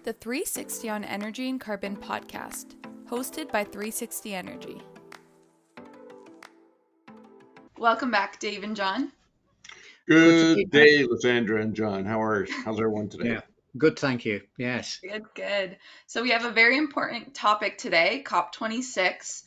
the 360 on Energy and Carbon podcast, hosted by 360 Energy. Welcome back, Dave and John. Good day, Lysandra and John. How's everyone today? Yeah, good, thank you. Yes. Good. So we have a very important topic today, COP26.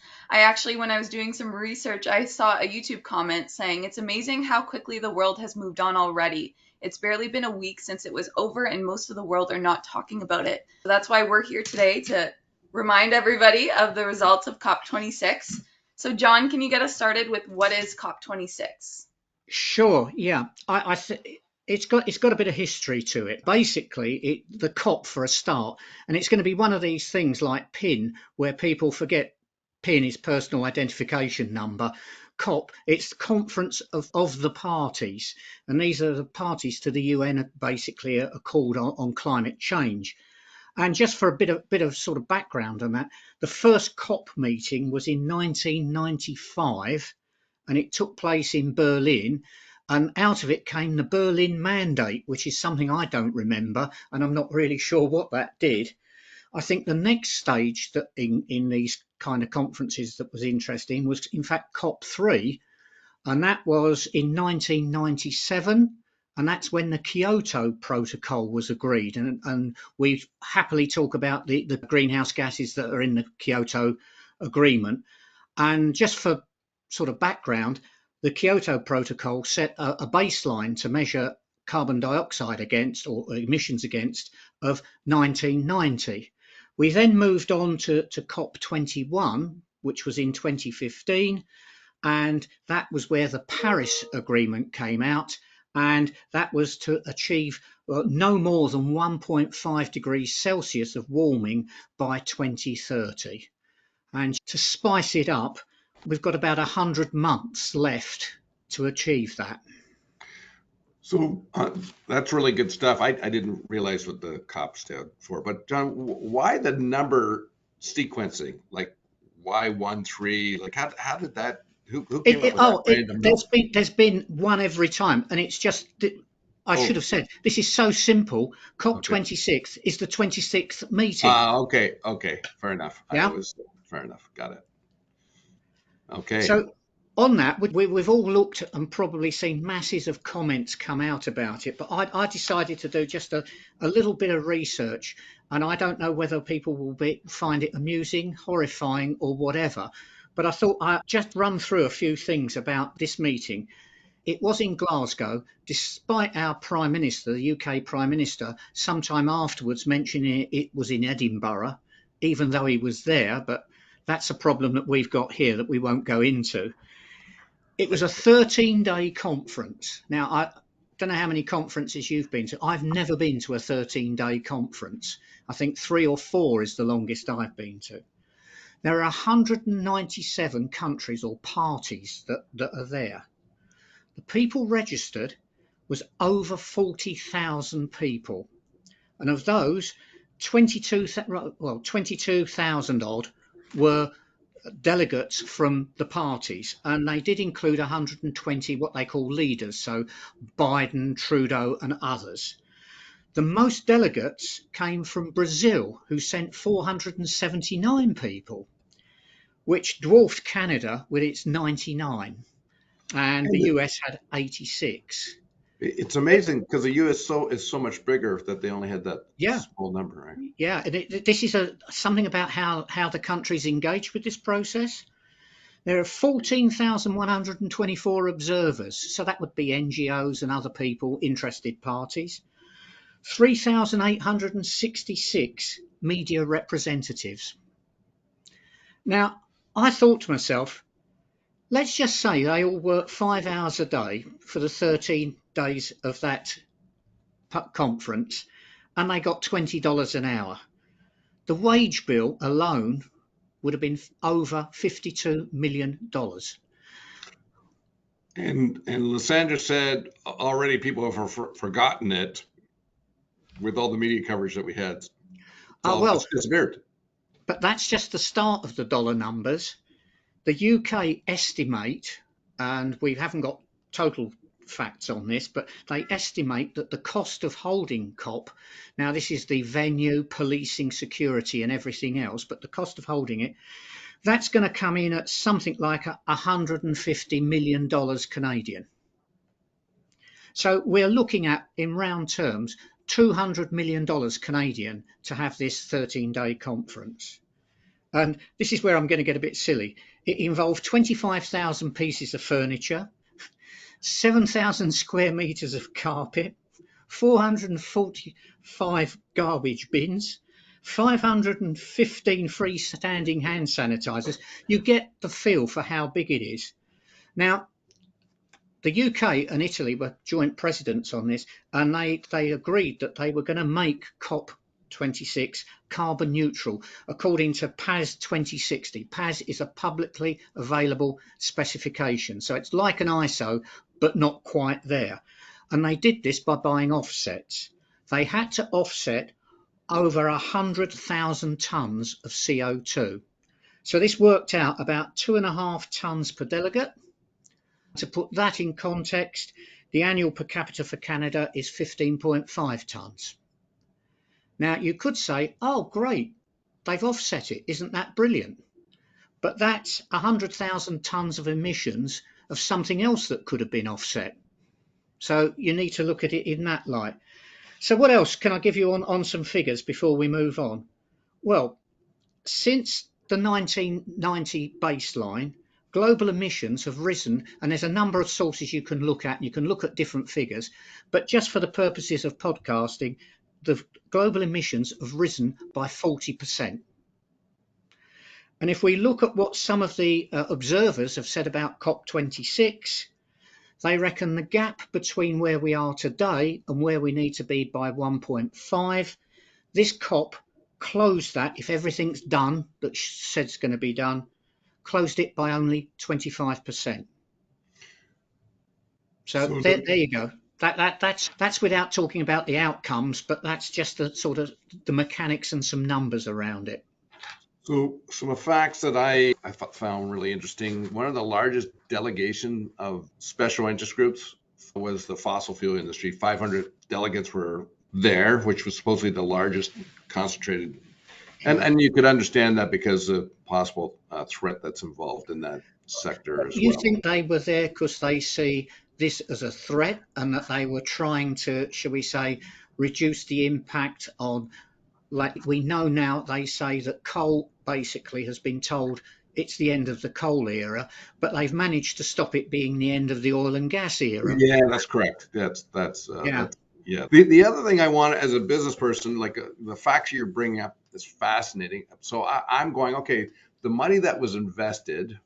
When I was doing some research, I saw a YouTube comment saying, "It's amazing how quickly the world has moved on already. It's barely been a week since it was over and most of the world are not talking about it." So that's why we're here today, to remind everybody of the results of COP26. So John, can you get us started with what is COP26? Sure, yeah. It's got a bit of history to it. Basically, the COP for a start, and it's going to be one of these things like PIN, where people forget PIN is personal identification number. COP, it's the conference of the parties, and these are the parties to the UN, basically are called on climate change. And just for a bit of sort of background on that, the first COP meeting was in 1995, and it took place in Berlin. And out of it came the Berlin Mandate, which is something I don't remember, and I'm not really sure what that did. I think the next stage that in these kind of conferences that was interesting was, in fact, COP3, and that was in 1997, and that's when the Kyoto Protocol was agreed. And we happily talk about the greenhouse gases that are in the Kyoto Agreement. And just for sort of background, the Kyoto Protocol set a baseline to measure carbon dioxide against, or emissions against, of 1990. We then moved on to COP21, which was in 2015, and that was where the Paris Agreement came out, and that was to achieve no more than 1.5 degrees Celsius of warming by 2030. And to spice it up, we've got about 100 months left to achieve that. So that's really good stuff. I didn't realize what the COP stood for, but John, why the number sequencing? Like why 1, 3? Like how did that? Who came up with that random number? There's been one every time, and it's just I should have said this is so simple. COP26 is the 26th meeting. Okay, fair enough. Yeah, fair enough. Got it. Okay. So on that, we've all looked and probably seen masses of comments come out about it, but I decided to do just a little bit of research, and I don't know whether people will find it amusing, horrifying, or whatever, but I thought I'd just run through a few things about this meeting. It was in Glasgow, despite our Prime Minister, the UK Prime Minister, sometime afterwards mentioning it was in Edinburgh, even though he was there, but that's a problem that we've got here that we won't go into. It was a 13-day conference. Now, I don't know how many conferences you've been to. I've never been to a 13-day conference. I think 3 or 4 is the longest I've been to. There are 197 countries or parties that are there. The people registered was over 40,000 people. And of those, 22,000 odd were delegates from the parties, and they did include 120 what they call leaders, so Biden, Trudeau and others. The most delegates came from Brazil, who sent 479 people, which dwarfed Canada with its 99, and the US had 86. It's amazing because the US is so much bigger that they only had that small number, right? Yeah, this is something about how the countries engage with this process. There are 14,124 observers, so that would be NGOs and other people, interested parties. 3,866 media representatives. Now, I thought to myself, let's just say they all work 5 hours a day for the 13 days of that conference, and they got $20 an hour. The wage bill alone would have been over $52 million. And Lysandra said already people have forgotten it with all the media coverage that we had. It's disappeared. But that's just the start of the dollar numbers. The UK estimate, and we haven't got total facts on this, but they estimate that the cost of holding COP, now this is the venue, policing, security and everything else, but the cost of holding it, that's going to come in at something like $150 million Canadian. So we're looking at, in round terms, $200 million Canadian to have this 13-day conference. And this is where I'm going to get a bit silly. It involved 25,000 pieces of furniture, 7,000 square meters of carpet, 445 garbage bins, 515 freestanding hand sanitizers. You get the feel for how big it is. Now, the UK and Italy were joint presidents on this, and they agreed that they were going to make COP26 carbon neutral according to PAS 2060. PAS is a publicly available specification, so it's like an ISO but not quite there. And they did this by buying offsets. They had to offset over 100,000 tons of CO2. So this worked out about 2.5 tons per delegate. To put that in context, the annual per capita for Canada is 15.5 tons. Now, you could say, oh, great, they've offset it. Isn't that brilliant? But that's 100,000 tons of emissions of something else that could have been offset. So you need to look at it in that light. So what else can I give you on some figures before we move on? Well, since the 1990 baseline, global emissions have risen, and there's a number of sources you can look at. You can look at different figures, but just for the purposes of podcasting, the global emissions have risen by 40%. And if we look at what some of the observers have said about COP26, they reckon the gap between where we are today and where we need to be by 1.5, this COP closed that, if everything's done that said it's going to be done, closed it by only 25%. So there you go. That's without talking about the outcomes, but that's just the sort of the mechanics and some numbers around it. So some facts that I found really interesting. One of the largest delegation of special interest groups was the fossil fuel industry. 500 delegates were there, which was supposedly the largest concentrated. And you could understand that because of possible threat that's involved in that sector as well. You think they were there because they see this as a threat and that they were trying to, shall we say, reduce the impact on, like we know now, they say that coal basically has been told it's the end of the coal era, but they've managed to stop it being the end of the oil and gas era. Yeah, that's correct. Yeah. The other thing I want as a business person, like the facts you're bringing up is fascinating. So I'm going, okay, the money that was invested,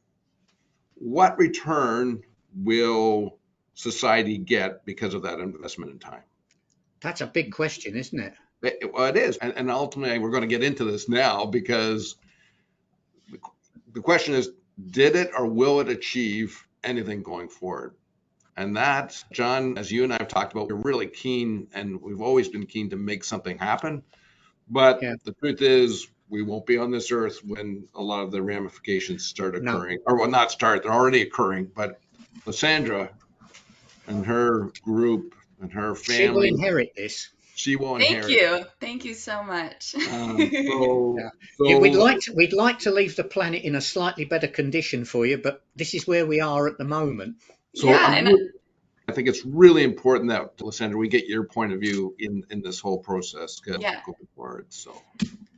what return will society get because of that investment in time? That's a big question, isn't it? Well, it is. And ultimately, we're going to get into this now because the question is, did it or will it achieve anything going forward? And that, John, as you and I have talked about, we're really keen, and we've always been keen to make something happen. But The truth is, we won't be on this earth when a lot of the ramifications start occurring. No. Or well, not start, they're already occurring. But Lysandra and her group and her family. She will inherit this. She will inherit. Thank you so much. We'd like to leave the planet in a slightly better condition for you, but this is where we are at the moment. So I think it's really important that, Lysandra, we get your point of view in this whole process going forward. So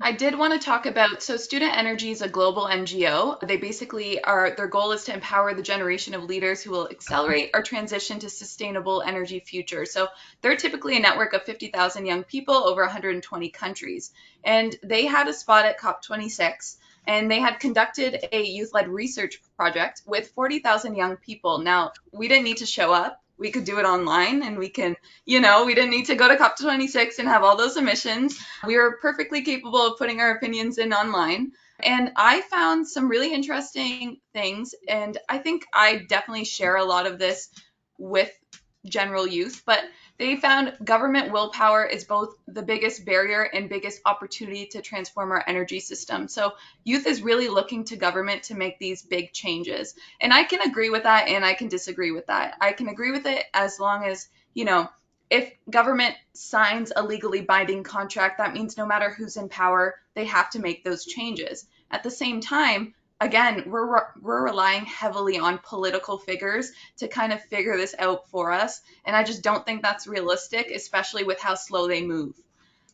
I did want to talk about, so Student Energy is a global NGO. They basically their goal is to empower the generation of leaders who will accelerate our transition to sustainable energy future. So they're typically a network of 50,000 young people over 120 countries. And they had a spot at COP26. And they had conducted a youth-led research project with 40,000 young people. Now, we didn't need to show up. We could do it online, and we can, we didn't need to go to COP26 and have all those emissions. We were perfectly capable of putting our opinions in online. And I found some really interesting things. And I think I definitely share a lot of this with general youth. But They found government willpower is both the biggest barrier and biggest opportunity to transform our energy system. So youth is really looking to government to make these big changes. And I can agree with that and I can disagree with that. I can agree with it as long as, if government signs a legally binding contract, that means no matter who's in power, they have to make those changes. At the same time, again, we're relying heavily on political figures to kind of figure this out for us. And I just don't think that's realistic, especially with how slow they move.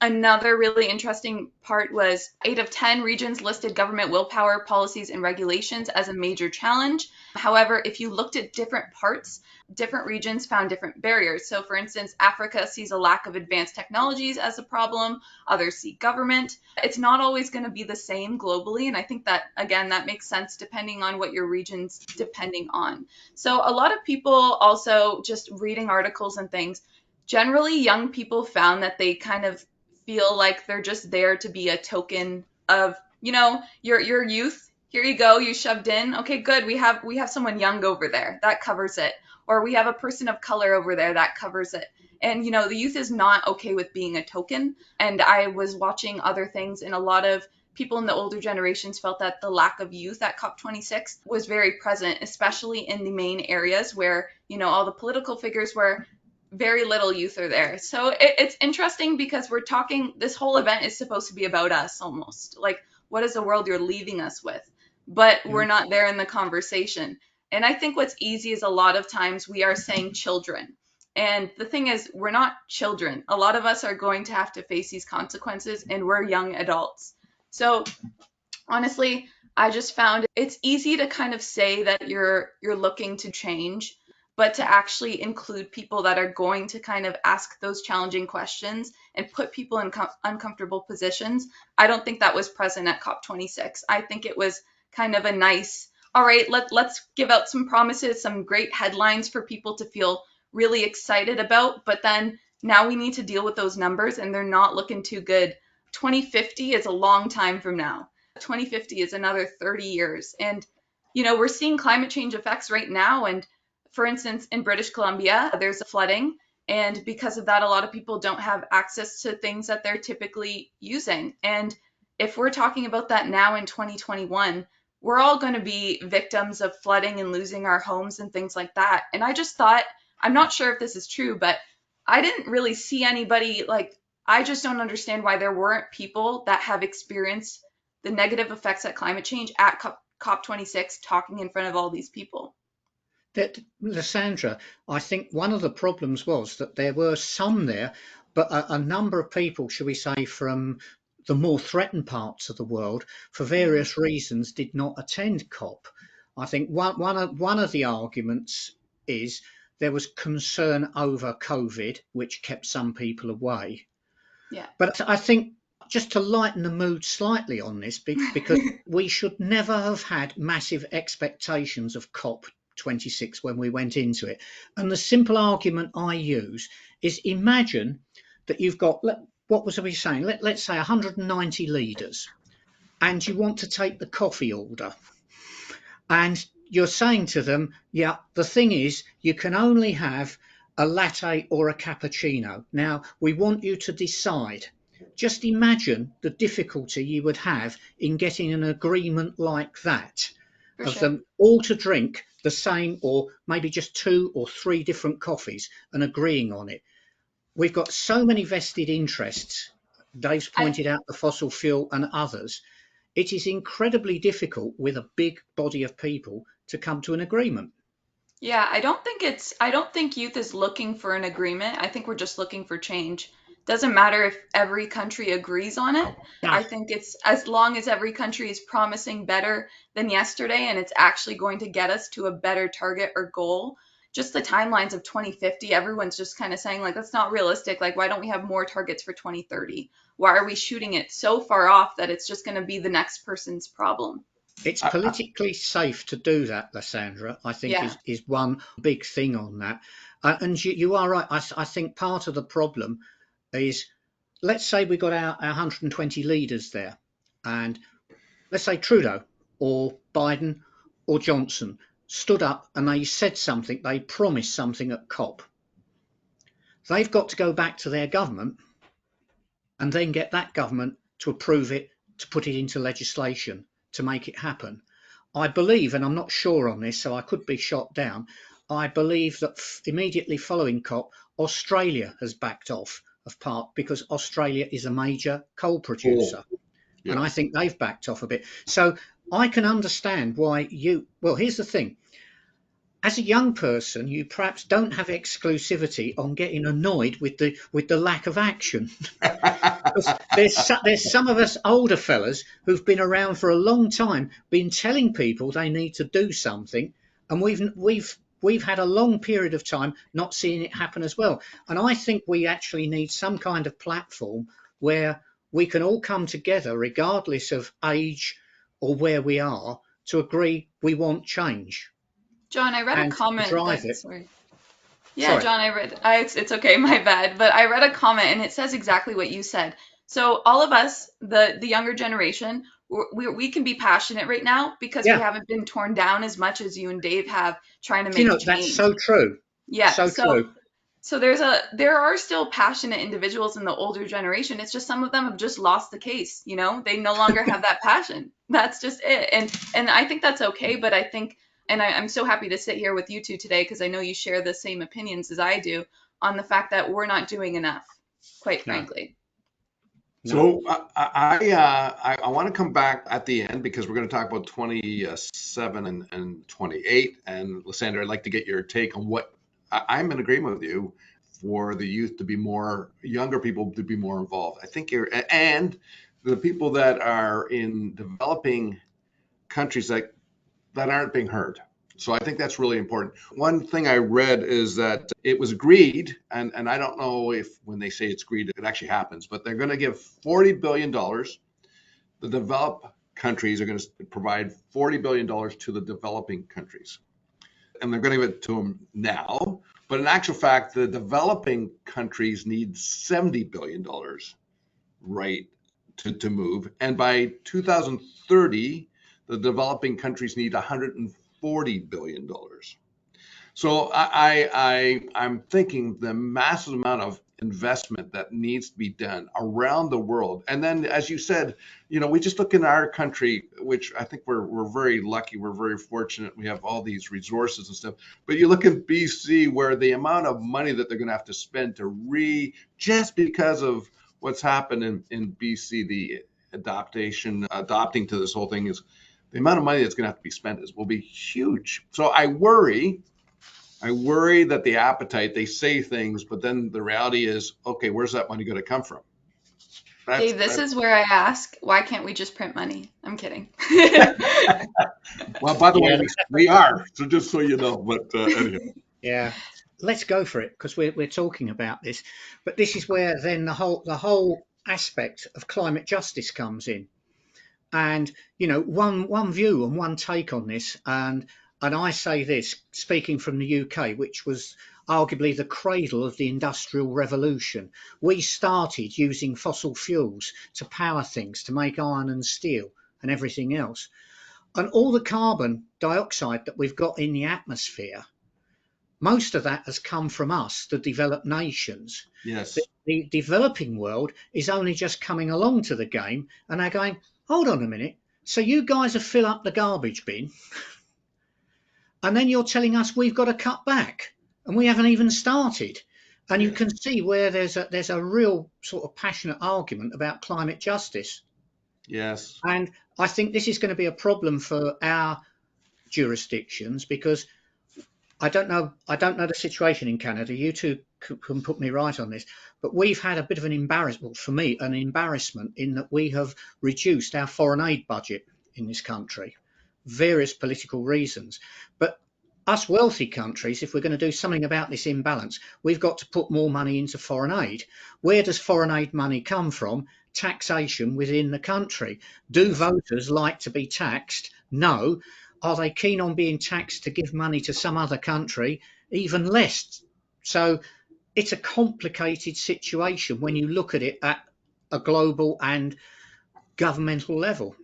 Another really interesting part was 8 of 10 regions listed government willpower, policies, and regulations as a major challenge. However, if you looked at different parts, different regions found different barriers. So, for instance, Africa sees a lack of advanced technologies as a problem. Others see government. It's not always going to be the same globally. And I think that, again, that makes sense depending on what your region's depending on. So a lot of people also just reading articles and things, generally young people found that they kind of feel like they're just there to be a token of, your youth. Here you go, you shoved in. Okay, good. We have someone young over there. That covers it. Or we have a person of color over there. That covers it. And, the youth is not okay with being a token. And I was watching other things, and a lot of people in the older generations felt that the lack of youth at COP26 was very present, especially in the main areas where, all the political figures were. Very little youth are there. So it's interesting because we're talking, this whole event is supposed to be about us almost. Like, what is the world you're leaving us with? But we're not there in the conversation. And I think what's easy is a lot of times we are saying children. And the thing is, we're not children. A lot of us are going to have to face these consequences, and we're young adults. So honestly, I just found it's easy to kind of say that you're looking to change, but to actually include people that are going to kind of ask those challenging questions and put people in uncomfortable positions, I don't think that was present at COP26. I think it was kind of a nice, all right, let's give out some promises, some great headlines for people to feel really excited about, but then now we need to deal with those numbers, and they're not looking too good. 2050 is a long time from now. 2050 is another 30 years. And, we're seeing climate change effects right now. And for instance, in British Columbia, there's flooding. And because of that, a lot of people don't have access to things that they're typically using. And if we're talking about that now in 2021, we're all going to be victims of flooding and losing our homes and things like that. And I just thought, I'm not sure if this is true, but I didn't really see anybody, I just don't understand why there weren't people that have experienced the negative effects of climate change at COP26 talking in front of all these people. That, Lysandra, I think one of the problems was that there were some there, but a number of people, shall we say, from the more threatened parts of the world, for various reasons, did not attend COP. I think one of the arguments is there was concern over COVID, which kept some people away. Yeah. But I think, just to lighten the mood slightly on this, because we should never have had massive expectations of COP26 when we went into it. And the simple argument I use is, imagine that you've got, what was we saying? Let's say 190 leaders, and you want to take the coffee order. And you're saying to them, yeah, the thing is, you can only have a latte or a cappuccino. Now, we want you to decide. Just imagine the difficulty you would have in getting an agreement like that, of them all to drink the same, or maybe just 2 or 3 different coffees and agreeing on it. We've got so many vested interests. Dave's pointed out the fossil fuel and others. It is incredibly difficult with a big body of people to come to an agreement. Yeah, I don't think youth is looking for an agreement. I think we're just looking for change. Doesn't matter if every country agrees on it. No. I think it's as long as every country is promising better than yesterday and it's actually going to get us to a better target or goal. Just the timelines of 2050, everyone's just kind of saying, that's not realistic. Why don't we have more targets for 2030? Why are we shooting it so far off that it's just going to be the next person's problem? It's politically safe to do that, Lysandra, I think, is one big thing on that. And you are right. I think part of the problem is, let's say we got our 120 leaders there, and let's say Trudeau or Biden or Johnson stood up and they said something, they promised something at COP. they've got to go back to their government and then get that government to approve it, to put it into legislation, to make it happen. I believe, and I'm not sure on this, so I could be shot down, I believe that immediately following COP, Australia has backed off of part because Australia is a major coal producer. Yeah. And I think they've backed off a bit. So I can understand why well, here's the thing. As a young person, you perhaps don't have exclusivity on getting annoyed with the lack of action. Because there's some of us older fellas who've been around for a long time, been telling people they need to do something, and we've had a long period of time not seeing it happen as well. And I think we actually need some kind of platform where we can all come together, regardless of age or where we are, to agree we want change John, I read a and comment drive that, it. sorry. Yeah, Sorry. John, it's okay, my bad, but I read a comment and it says exactly what you said. So all of us, the younger generation, we can be passionate right now because we Yeah. haven't been torn down as much as you and Dave have trying to Do you make know, that's change. so true. Yeah, So true. so there are still passionate individuals in the older generation. It's just some of them have just lost the case, you know? They no longer have that passion. That's just it. And I think that's okay, but I think I'm so happy to sit here with you two today because I know you share the same opinions as I do on the fact that we're not doing enough, quite No. frankly. No. So I want to come back at the end because we're going to talk about 27 and 28. And Lysandra, I'd like to get your take on what I'm in agreement with you for the youth to be more, younger people to be more involved. I think and the people that are in developing countries that aren't being heard. So I think that's really important. One thing I read is that it was agreed, and I don't know if when they say it's agreed, it actually happens, but they're going to give $40 billion. The developed countries are going to provide $40 billion to the developing countries. And they're going to give it to them now. But in actual fact, the developing countries need $70 billion right to move. And by 2030, the developing countries need $140 billion. So I'm thinking the massive amount of investment that needs to be done around the world. And then, as you said, we just look in our country, which I think we're very lucky, we're very fortunate. We have all these resources and stuff. But you look at BC, where the amount of money that they're going to have to spend just because of what's happened in BC, the adopting to this whole thing, is the amount of money that's going to have to be spent will be huge. So I worry that the appetite, they say things, but then the reality is, okay, where's that money going to come from? Dave, this is where I ask, why can't we just print money? I'm kidding. Well, by the way, we are, so just so you know, but anyhow. Yeah, let's go for it because we're talking about this. But this is where then the whole aspect of climate justice comes in. And one view and one take on this, and I say this speaking from the UK, which was arguably the cradle of the Industrial Revolution. We started using fossil fuels to power things, to make iron and steel and everything else. And all the carbon dioxide that we've got in the atmosphere, most of that has come from us, the developed nations. Yes. The developing world is only just coming along to the game, and they're going, hold on a minute. So you guys have filled up the garbage bin, and then you're telling us we've got to cut back, and we haven't even started. And you can see where there's a real sort of passionate argument about climate justice. Yes. And I think this is going to be a problem for our jurisdictions because I don't know the situation in Canada. You two can put me right on this, but we've had a bit of an embarrassment, for me, an embarrassment in that we have reduced our foreign aid budget in this country, various political reasons. But us wealthy countries, if we're going to do something about this imbalance, we've got to put more money into foreign aid. Where does foreign aid money come from? Taxation within the country. Do voters like to be taxed? No. Are they keen on being taxed to give money to some other country? Even less. So it's a complicated situation when you look at it at a global and governmental level.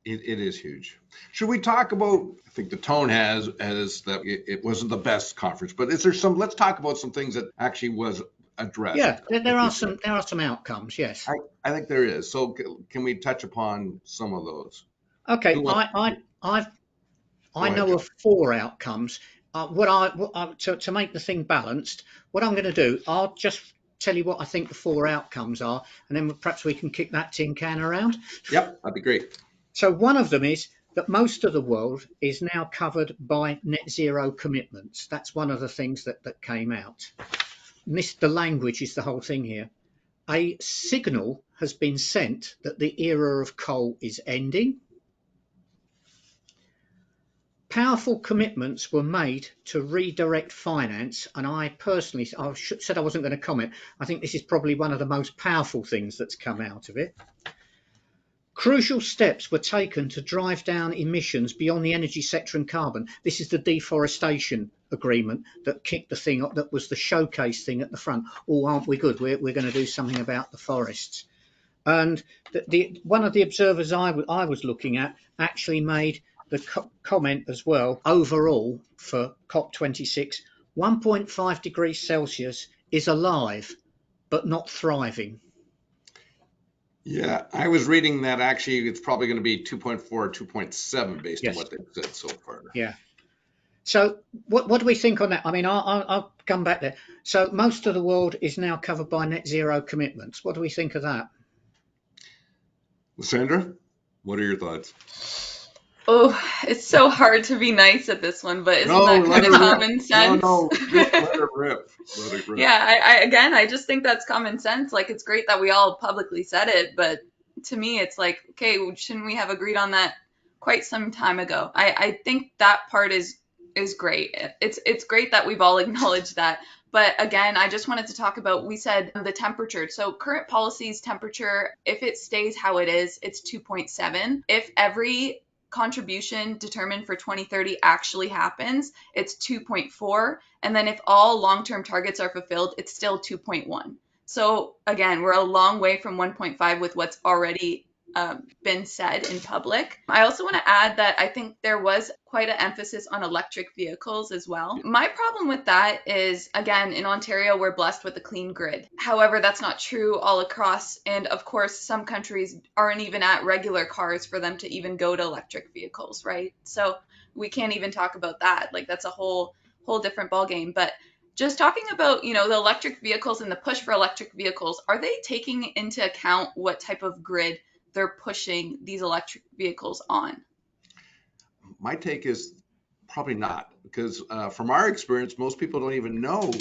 It is huge. Should we talk about, I think the tone has that it wasn't the best conference, but is there let's talk about some things that actually was addressed. Yeah, there are some outcomes. Yes. I think there is. So can we touch upon some of those? Okay. Who wants- Go I ahead, know John. of 4 outcomes. To make the thing balanced, what I'm going to do, I'll just tell you what I think the 4 outcomes are, and then perhaps we can kick that tin can around. Yep, that'd be great. So one of them is that most of the world is now covered by net zero commitments. That's one of the things that came out. The language is the whole thing here. A signal has been sent that the era of coal is ending. Powerful commitments were made to redirect finance, and I personally, said I wasn't going to comment. I think this is probably one of the most powerful things that's come out of it. Crucial steps were taken to drive down emissions beyond the energy sector and carbon. This is the deforestation agreement that kicked the thing up, that was the showcase thing at the front. Oh, aren't we good? We're going to do something about the forests. And one of the observers I was looking at actually made the comment as well. Overall, for COP26, 1.5 degrees Celsius is alive, but not thriving. Yeah, I was reading that actually it's probably going to be 2.4 or 2.7 based on Yes. what they've said so far. Yeah. So what do we think on that? I mean, I'll come back there. So most of the world is now covered by net zero commitments. What do we think of that? Lysandra, what are your thoughts? Oh, it's so hard to be nice at this one, but isn't No, that let kind of her rip. common sense? No, just let it rip. Let it rip. Yeah, I just think that's common sense. Like, it's great that we all publicly said it, but to me, it's like, okay, shouldn't we have agreed on that quite some time ago? I think that part is great. It's great that we've all acknowledged that. But again, I just wanted to talk about, we said the temperature. So current policy's temperature, if it stays how it is, it's 2.7. If every contribution determined for 2030 actually happens, it's 2.4. And then if all long-term targets are fulfilled, it's still 2.1. So again, we're a long way from 1.5 with what's already been said in public. I also want to add that I think there was quite an emphasis on electric vehicles as well. My problem with that is, again, in Ontario, we're blessed with a clean grid. However, that's not true all across. And of course, some countries aren't even at regular cars for them to even go to electric vehicles, right? So we can't even talk about that. Like, that's a whole different ballgame. But just talking about, the electric vehicles and the push for electric vehicles, are they taking into account what type of grid they're pushing these electric vehicles on? My take is probably not, because from our experience, most people don't even know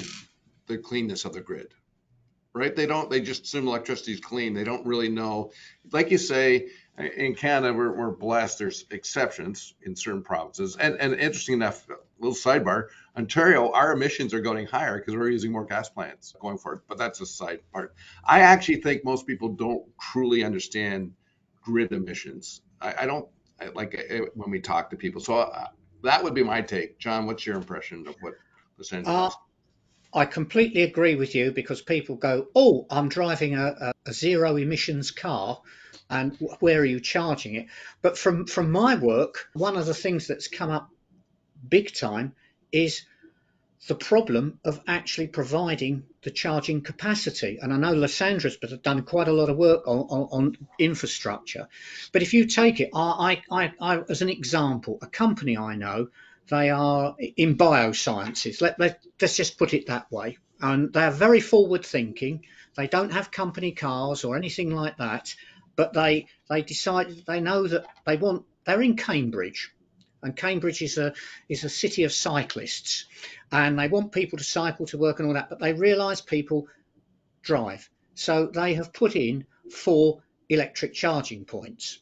the cleanness of the grid, right? They just assume electricity is clean. They don't really know. Like you say, in Canada, we're blessed. There's exceptions in certain provinces. And interesting enough, a little sidebar, Ontario, our emissions are going higher because we're using more gas plants going forward. But that's a side part. I actually think most people don't truly understand grid emissions. I don't like it when we talk to people. So that would be my take. John, what's your impression of what Lysandra is? I completely agree with you, because people go, oh, I'm driving a zero emissions car, and where are you charging it? But from my work, one of the things that's come up big time is the problem of actually providing the charging capacity. And I know Lysandra's done quite a lot of work on infrastructure. But if you take it, I as an example, a company I know, they are in biosciences. Let's just put it that way. And they're very forward thinking. They don't have company cars or anything like that. But they decided, they know that they're in Cambridge. And Cambridge is a city of cyclists, and they want people to cycle to work and all that, but they realise people drive. So they have put in 4 electric charging points.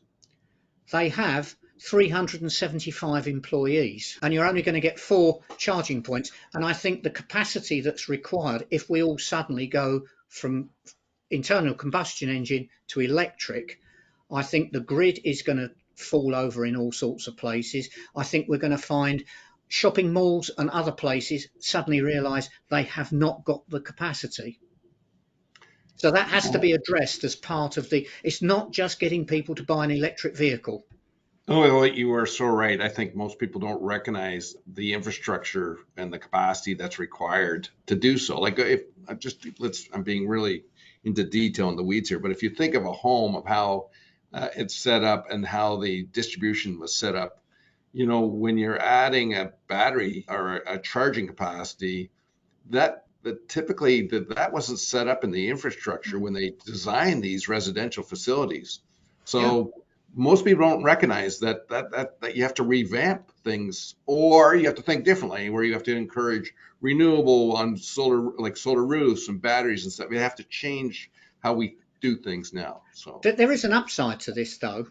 They have 375 employees, and you're only going to get 4 charging points. And I think the capacity that's required, if we all suddenly go from internal combustion engine to electric, I think the grid is going to fall over in all sorts of places. I think we're going to find shopping malls and other places suddenly realise they have not got the capacity. So that has to be addressed as part of it's not just getting people to buy an electric vehicle. Oh, well, you are so right. I think most people don't recognize the infrastructure and the capacity that's required to do so. Like if I just I'm being really into detail in the weeds here, but if you think of a home, of how it's set up and how the distribution was set up, when you're adding a battery or a charging capacity, that typically that wasn't set up in the infrastructure when they designed these residential facilities. Yeah. So most people don't recognize that you have to revamp things, or you have to think differently, where you have to encourage renewable on solar, like solar roofs and batteries and stuff. We have to change how we do things now. So There is an upside to this, though,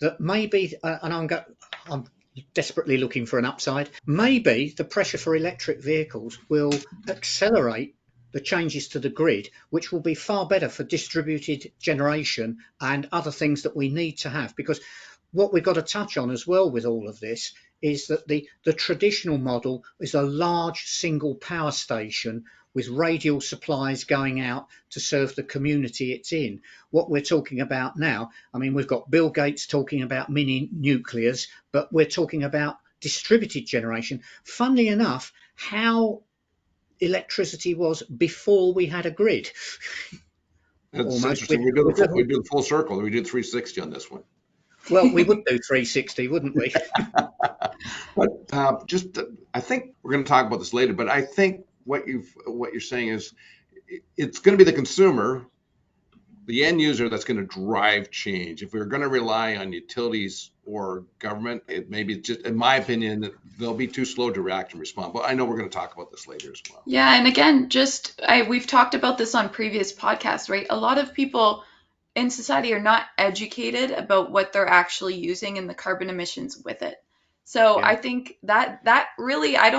that maybe, and I'm desperately looking for an upside. Maybe the pressure for electric vehicles will accelerate the changes to the grid, which will be far better for distributed generation and other things that we need to have. Because what we've got to touch on as well with all of this is that the traditional model is a large single power station with radial supplies going out to serve the community it's in. What we're talking about now, I mean, we've got Bill Gates talking about mini nuclears, but we're talking about distributed generation. Funnily enough, how electricity was before we had a grid. it's Almost interesting. We do the full circle. We did 360 on this one. well, we would do 360, wouldn't we? But I think we're going to talk about this later. But I think what you're saying is it's going to be the consumer, the end user, that's going to drive change. If we're going to rely on utilities or government, it maybe just, in my opinion, they'll be too slow to react and respond. But I know we're going to talk about this later as well. Yeah, and again, we've talked about this on previous podcasts, right? A lot of people in society are not educated about what they're actually using and the carbon emissions with it. So Yeah. I think that really I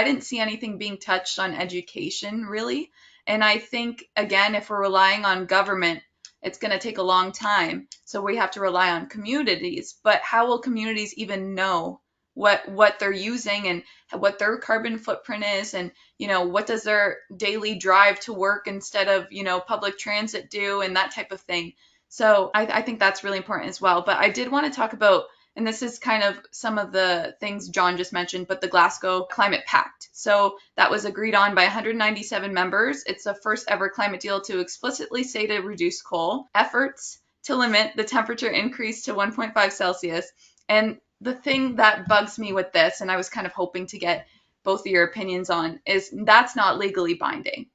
didn't see anything being touched on education really. And I think again, if we're relying on government, it's going to take a long time. So we have to rely on communities. But how will communities even know what they're using and what their carbon footprint is, and what does their daily drive to work instead of public transit do, and that type of thing. So I think that's really important as well. But I did want to talk about, and this is kind of some of the things John just mentioned, but the Glasgow Climate Pact. So that was agreed on by 197 members. It's the first ever climate deal to explicitly say to reduce coal efforts to limit the temperature increase to 1.5 Celsius. And the thing that bugs me with this, and I was kind of hoping to get both of your opinions on, is that's not legally binding.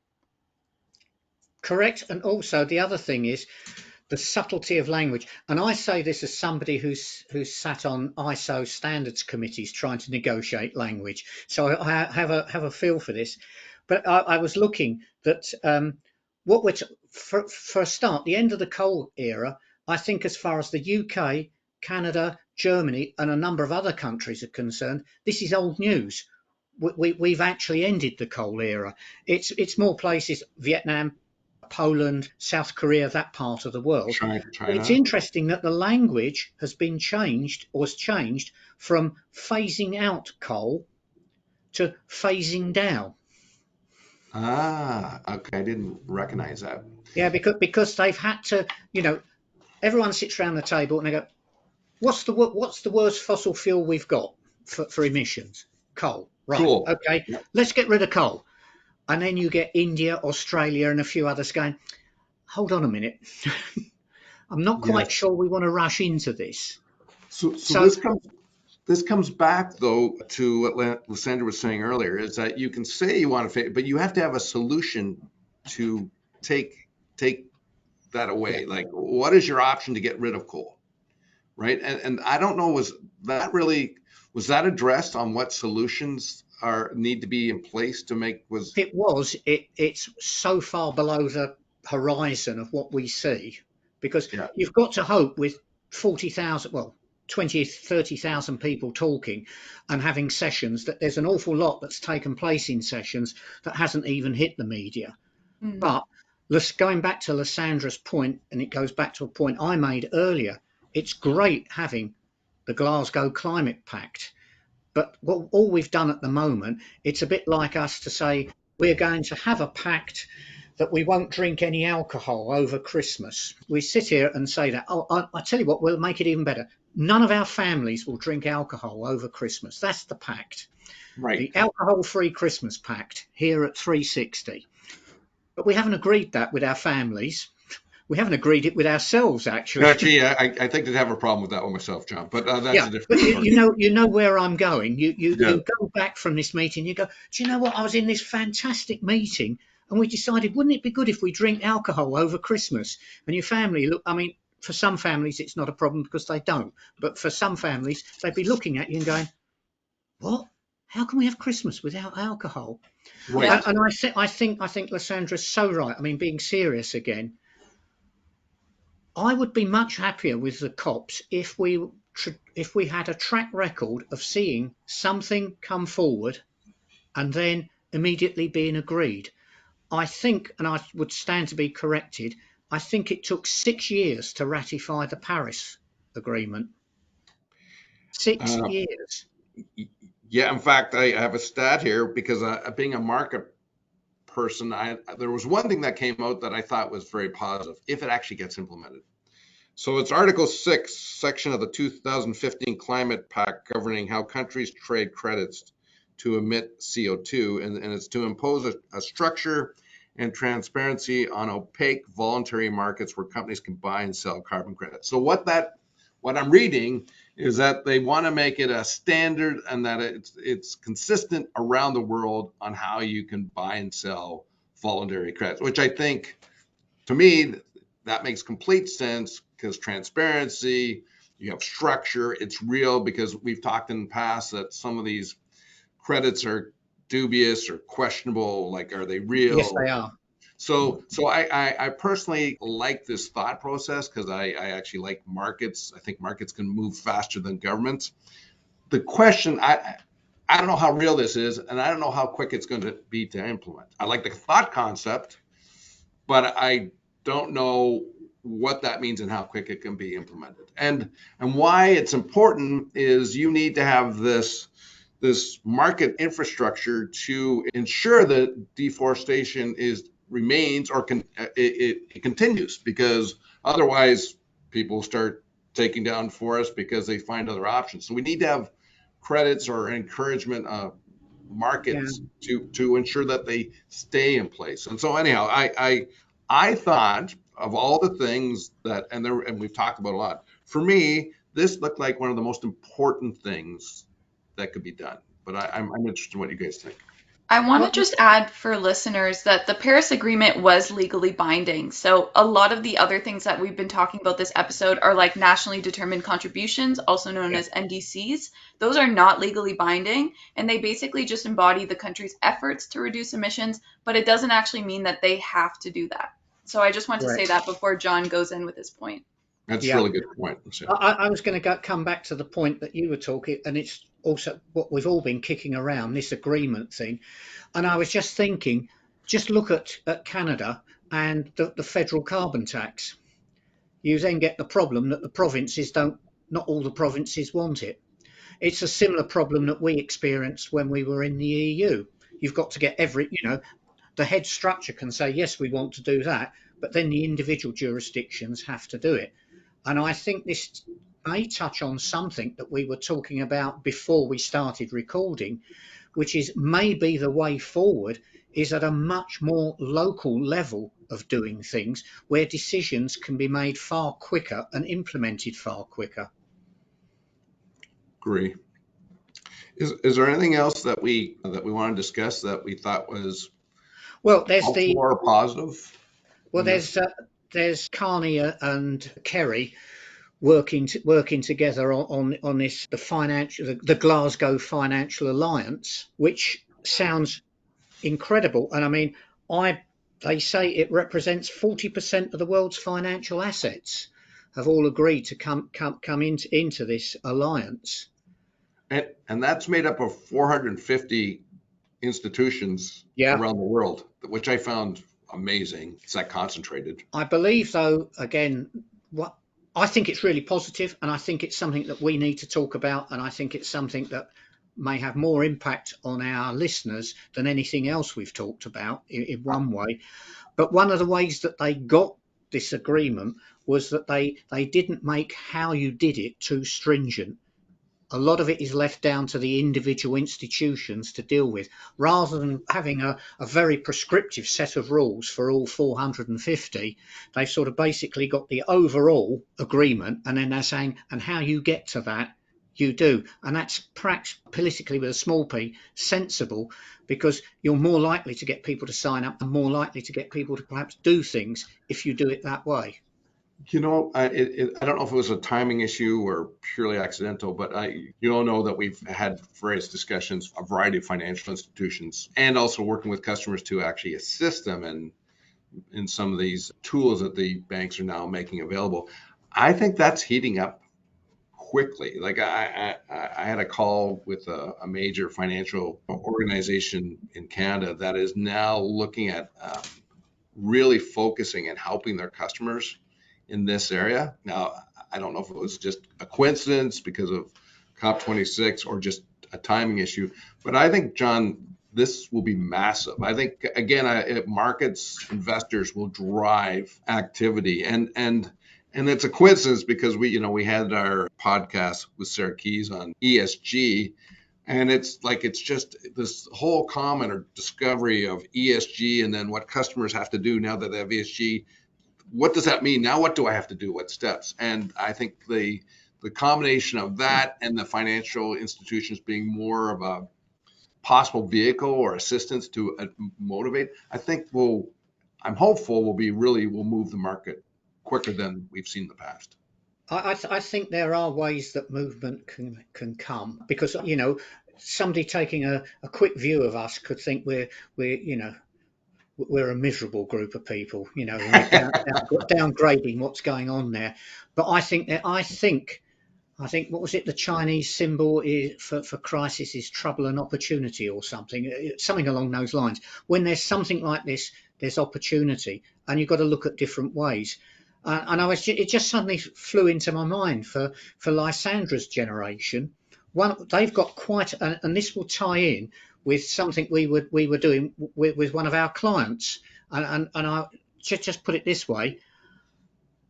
Correct. And also the other thing is the subtlety of language. And I say this as somebody who's sat on ISO standards committees trying to negotiate language. So I have a feel for this. But I was looking that what we're for a start, the end of the coal era. I think as far as the UK, Canada, Germany, and a number of other countries are concerned, this is old news. We've actually ended the coal era. It's more places, Vietnam, Poland, South Korea, that part of the world. It's China. interesting that the language has been changed, or has changed from phasing out coal to phasing down. Ah, okay. I didn't recognize that. Yeah, because they've had to, everyone sits around the table and they go, what's the worst fossil fuel we've got for emissions? Coal. Right. Cool. Okay. Yep. Let's get rid of coal. And then you get India, Australia, and a few others going, hold on a minute. I'm not quite Yes. sure we want to rush into this. So So this comes back though to what Lysandra was saying earlier, is that you can say you want to, but you have to have a solution to take that away. yeah, Like, what is your option to get rid of coal, right? And I don't know, was that addressed on what solutions need to be in place to make if it was, it's so far below the horizon of what we see, because yeah. you've got to hope with 40,000, well, 20, 30,000 people talking and having sessions, that there's an awful lot that's taken place in sessions that hasn't even hit the media. Mm. But going back to Lysandra's point, and it goes back to a point I made earlier, it's great having the Glasgow Climate Pact. But all we've done at the moment, it's a bit like us to say we're going to have a pact that we won't drink any alcohol over Christmas. We sit here and say that. Oh, I tell you what, we'll make it even better. None of our families will drink alcohol over Christmas. That's the pact. Right. The alcohol-free Christmas pact here at 360. But we haven't agreed that with our families. We haven't agreed it with ourselves, actually. Actually, I think I'd have a problem with that one myself, John. But that's Yeah, a different but story. you know where I'm going. Yeah. You go back from this meeting. You go, do you know what? I was in this fantastic meeting, and we decided, wouldn't it be good if we drink alcohol over Christmas? And your family look. I mean, for some families, it's not a problem because they don't. But for some families, they'd be looking at you and going, what? How can we have Christmas without alcohol? Right. Yeah. And I think Lysandra's so right. I mean, being serious again, I would be much happier with the cops if we had a track record of seeing something come forward and then immediately being agreed. I think, and I would stand to be corrected, I think it took 6 years to ratify the Paris Agreement. 6 Uh, years. yeah. In fact, I have a stat here because being a market person, there was one thing that came out that I thought was very positive if it actually gets implemented. So it's Article 6, section of the 2015 Climate Pact governing how countries trade credits to emit CO2, and it's to impose a structure and transparency on opaque voluntary markets where companies can buy and sell carbon credits. So what I'm reading is that they want to make it a standard and that it's consistent around the world on how you can buy and sell voluntary credits, which I think, to me, that makes complete sense because transparency, you have structure, it's real, because we've talked in the past that some of these credits are dubious or questionable, like are they real? Yes, they are. So I personally like this thought process because I actually like markets. I think markets can move faster than governments. The question, I don't know how real this is, and I don't know how quick it's going to be to implement. I like the thought concept, but I don't know what that means and how quick it can be implemented. And why it's important is you need to have this market infrastructure to ensure that deforestation remains or it continues, because otherwise people start taking down forests because they find other options. So we need to have credits or encouragement markets to ensure that they stay in place. And so anyhow, I thought of all the things that, and we've talked about a lot, for me, this looked like one of the most important things that could be done. But I'm interested in what you guys think. I want to What? just add for listeners that the Paris Agreement was legally binding. So a lot of the other things that we've been talking about this episode are like nationally determined contributions, also known Yeah. as NDCs. Those are not legally binding, and they basically just embody the country's efforts to reduce emissions, but it doesn't actually mean that they have to do that. So I just want to say that before John goes in with his point. That's a Yeah. really good point. I was going to come back to the point that you were talking, and it's also what we've all been kicking around, this agreement thing. And I was just thinking, just look at Canada and the federal carbon tax. You then get the problem that the provinces don't, not all the provinces want it. It's a similar problem that we experienced when we were in the EU. You've got to get the head structure can say, yes, we want to do that, but then the individual jurisdictions have to do it. And I think this may touch on something that we were talking about before we started recording, which is maybe the way forward is at a much more local level of doing things where decisions can be made far quicker and implemented far quicker. Agree. Is there anything else that we want to discuss that we thought was helpful or positive? There's Carney and Kerry working together on this, the Glasgow Financial Alliance, which sounds incredible. And I mean, they say it represents 40% of the world's financial assets have all agreed to come into this alliance. And that's made up of 450 institutions around the world, which I found amazing. It's that concentrated. I believe, though, again, I think it's really positive, and I think it's something that we need to talk about, and I think it's something that may have more impact on our listeners than anything else we've talked about in one way. But one of the ways that they got this agreement was that they didn't make how you did it too stringent. A lot of it is left down to the individual institutions to deal with, rather than having a very prescriptive set of rules for all 450. They've sort of basically got the overall agreement, and then they're saying, and how you get to that, you do. And that's perhaps politically, with a small p, sensible, because you're more likely to get people to sign up and more likely to get people to perhaps do things if you do it that way. I don't know if it was a timing issue or purely accidental, but you all know that we've had various discussions, a variety of financial institutions, and also working with customers to actually assist them in some of these tools that the banks are now making available. I think that's heating up quickly. Like I had a call with a major financial organization in Canada that is now looking at really focusing and helping their customers in this area. Now, I don't know if it was just a coincidence because of COP26 or just a timing issue, but I think, John, this will be massive. I think, again, markets, investors will drive activity, and it's a coincidence because we had our podcast with Sarah Keys on ESG, and it's just this whole comment or discovery of ESG, and then what customers have to do now that they have ESG. What does that mean? Now, what do I have to do? What steps? And I think the combination of that and the financial institutions being more of a possible vehicle or assistance to motivate, I think I'm hopeful will move the market quicker than we've seen in the past. I think there are ways that movement can come, because somebody taking a quick view of us could think we're a miserable group of people, and we're downgrading what's going on there. But I think what was it? The Chinese symbol for crisis is trouble and opportunity, or something along those lines. When there's something like this, there's opportunity, and you've got to look at different ways. And it just suddenly flew into my mind for Lysandra's generation. They've got quite, and this will tie in with something we were doing with one of our clients. And I just put it this way: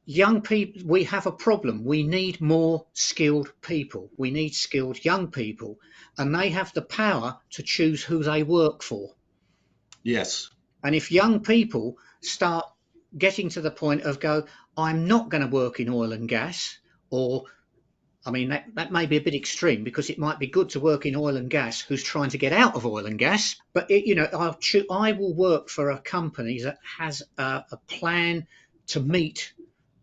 young people, we have a problem. We need more skilled people. We need skilled young people, and they have the power to choose who they work for. Yes. And if young people start getting to the point of I'm not going to work in oil and gas, or that may be a bit extreme, because it might be good to work in oil and gas who's trying to get out of oil and gas. But I will work for a company that has a plan to meet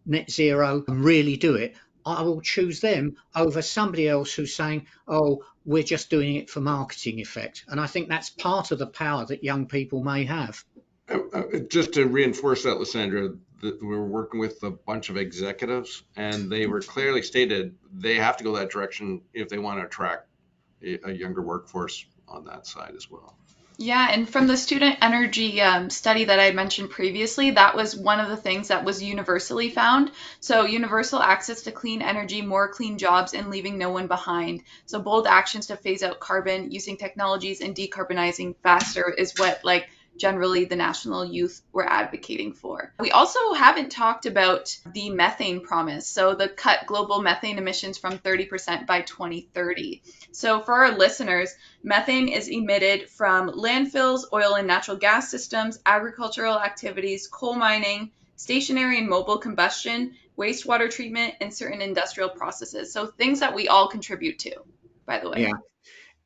net zero and really do it. I will choose them over somebody else who's saying, oh, we're just doing it for marketing effect. And I think that's part of the power that young people may have. Just to reinforce that, Lysandra, that we were working with a bunch of executives, and they were clearly stated they have to go that direction if they want to attract a younger workforce on that side as well. Yeah, and from the student energy study that I mentioned previously, that was one of the things that was universally found. So universal access to clean energy, more clean jobs, and leaving no one behind. So bold actions to phase out carbon, using technologies, and decarbonizing faster is what generally the national youth were advocating for. We also haven't talked about the methane promise, so the cut global methane emissions from 30% by 2030. So for our listeners, methane is emitted from landfills, oil and natural gas systems, agricultural activities, coal mining, stationary and mobile combustion, wastewater treatment, and certain industrial processes. So things that we all contribute to, by the way. Yeah,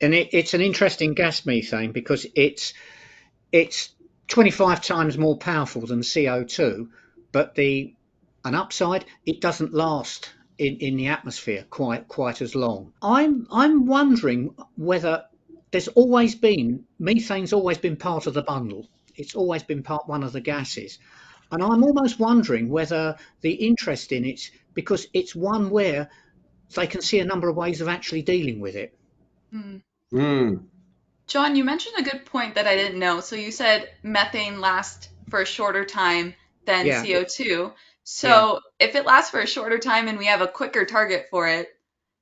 and it's an interesting gas, methane, because it's 25 times more powerful than CO2, but an upside, it doesn't last in the atmosphere quite as long. I'm wondering whether methane's always been part of the bundle. It's always been one of the gases. And I'm almost wondering whether the interest in it, because it's one where they can see a number of ways of actually dealing with it. John, you mentioned a good point that I didn't know. So you said methane lasts for a shorter time than CO2. So if it lasts for a shorter time and we have a quicker target for it,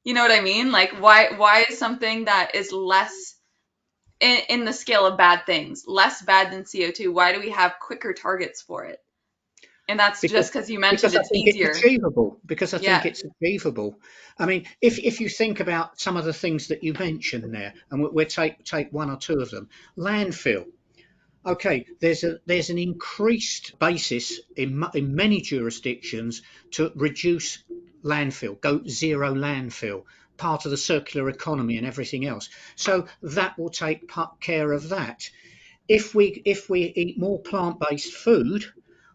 You know what I mean? Like, why is something that is less in the scale of bad things, less bad than CO2, why do we have quicker targets for it? And that's because just because you mentioned because I it's think it's easier. achievable. Because I think Yeah. it's achievable. I mean, if you think about some of the things that you mentioned there, and we'll take one or two of them, landfill. Okay, there's an increased basis in many jurisdictions to reduce landfill, go zero landfill, part of the circular economy and everything else. So that will take care of that. If we eat more plant-based food,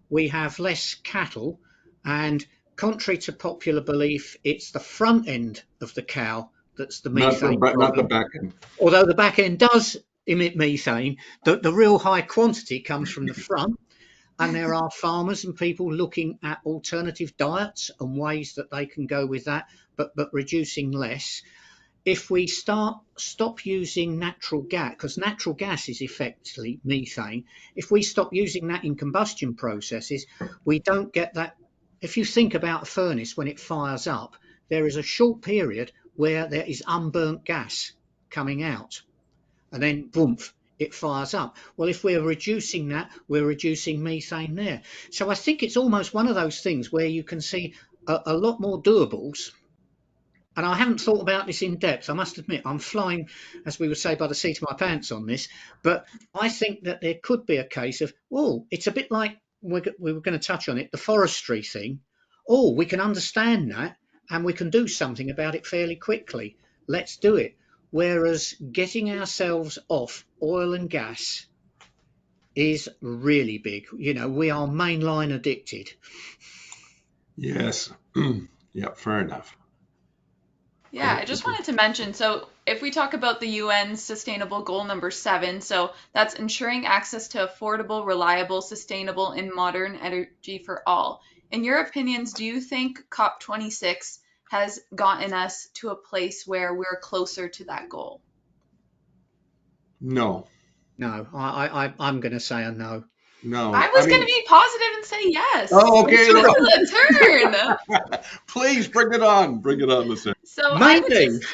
we have less cattle, and contrary to popular belief, it's the front end of the cow that's the methane Not the problem. back end. Although the back end does emit methane, the real high quantity comes from the front. And there are farmers and people looking at alternative diets and ways that they can go with that, but reducing less. If we stop using natural gas, because natural gas is effectively methane, if we stop using that in combustion processes, we don't get that. If you think about a furnace when it fires up, there is a short period where there is unburnt gas coming out, and then boom, it fires up. Well, if we're reducing that, we're reducing methane there. So I think it's almost one of those things where you can see a lot more doables. And I haven't thought about this in depth. I must admit, I'm flying, as we would say, by the seat of my pants on this. But I think that there could be a case of, oh, it's a bit like we were going to touch on it, the forestry thing. Oh, we can understand that and we can do something about it fairly quickly. Let's do it. Whereas getting ourselves off oil and gas is really big. You know, we are mainline addicted. Yes. Yeah, fair enough. Yeah, I just wanted to mention, so if we talk about the UN Sustainable Goal number 7, so that's ensuring access to affordable, reliable, sustainable, and modern energy for all. In your opinions, do you think COP26 has gotten us to a place where we're closer to that goal? No, No, I'm going to say a no. no. I was going to be positive and say yes. Oh, This okay. No. is a turn. Please bring it on. Bring it on, Lysandra. So I would Maybe. just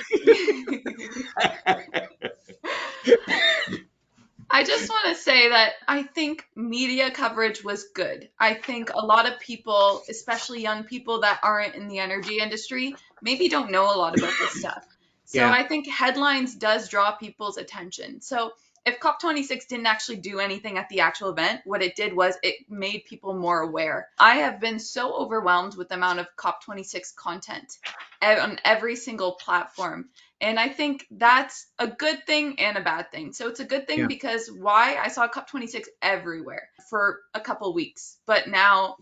I just want to say that I think media coverage was good. I think a lot of people, especially young people that aren't in the energy industry, maybe don't know a lot about this stuff. So Yeah. I think headlines does draw people's attention. So if COP26 didn't actually do anything at the actual event, what it did was it made people more aware. I have been so overwhelmed with the amount of COP26 content on every single platform. And I think that's a good thing and a bad thing. So it's a good thing Yeah. because why? I saw COP26 everywhere for a couple weeks, but now,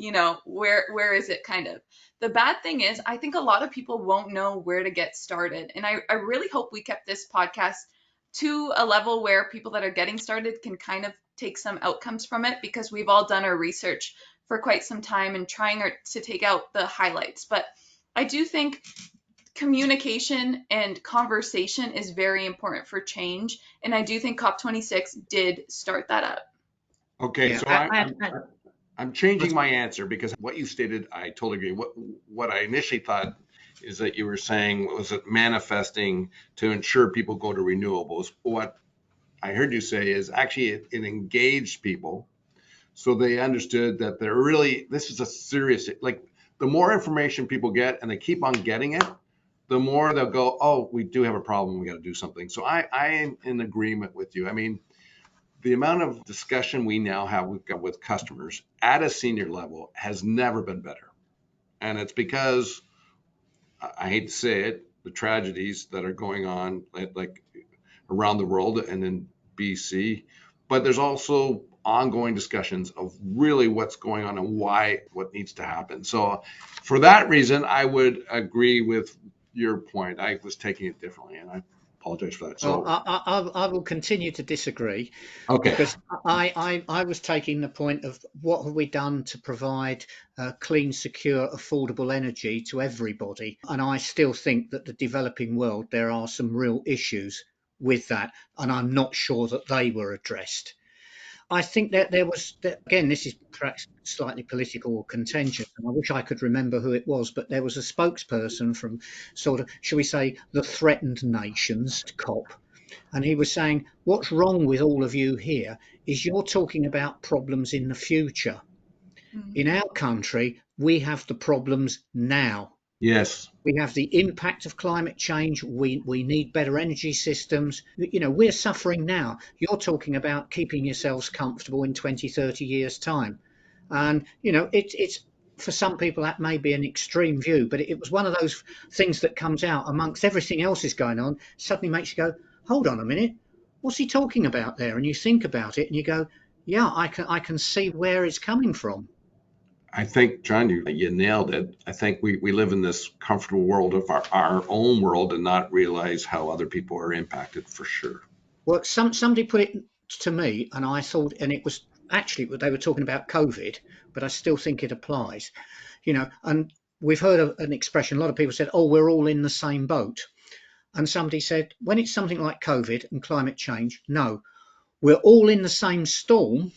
where is it kind of? The bad thing is I think a lot of people won't know where to get started. And I really hope we kept this podcast to a level where people that are getting started can kind of take some outcomes from it, because we've all done our research for quite some time and trying to take out the highlights. But I do think communication and conversation is very important for change. And I do think COP26 did start that up. Okay, Yeah. so I'm changing my answer because what you stated, I totally agree. What I initially thought is that you were saying was it manifesting to ensure people go to renewables. What I heard you say is actually it engaged people, so they understood that this is a serious, like the more information people get and they keep on getting it, the more they'll go, oh, we do have a problem, we got to do something. So I am in agreement with you. I mean, the amount of discussion we now have with customers at a senior level has never been better. And it's because, I hate to say it, the tragedies that are going on like around the world and in BC, but there's also ongoing discussions of really what's going on and what needs to happen. So for that reason, I would agree with your point. I was taking it differently, and I apologize for that. Well, So, I will continue to disagree, okay. because I was taking the point of what have we done to provide clean, secure, affordable energy to everybody. And I still think that the developing world, there are some real issues with that. And I'm not sure that they were addressed. I think that there was, that, again, this is perhaps slightly political or contentious, and I wish I could remember who it was, but there was a spokesperson from sort of, shall we say, the threatened nations, COP, and he was saying, what's wrong with all of you here is you're talking about problems in the future. Mm. In our country, we have the problems now. Yes. We have the impact of climate change. We need better energy systems. You know, we're suffering now. You're talking about keeping yourselves comfortable in 20, 30 years' time. And, you know, it's for some people that may be an extreme view, but it was one of those things that comes out amongst everything else is going on, suddenly makes you go, hold on a minute, what's he talking about there? And you think about it and you go, yeah, I can see where it's coming from. I think, John, you nailed it. I think we live in this comfortable world of our own world and not realize how other people are impacted for sure. Well, somebody put it to me, and I thought, and it was actually they were talking about COVID, but I still think it applies. You know, and we've heard an expression. A lot of people said, "Oh, we're all in the same boat," and somebody said, when it's something like COVID and climate change, no, we're all in the same storm,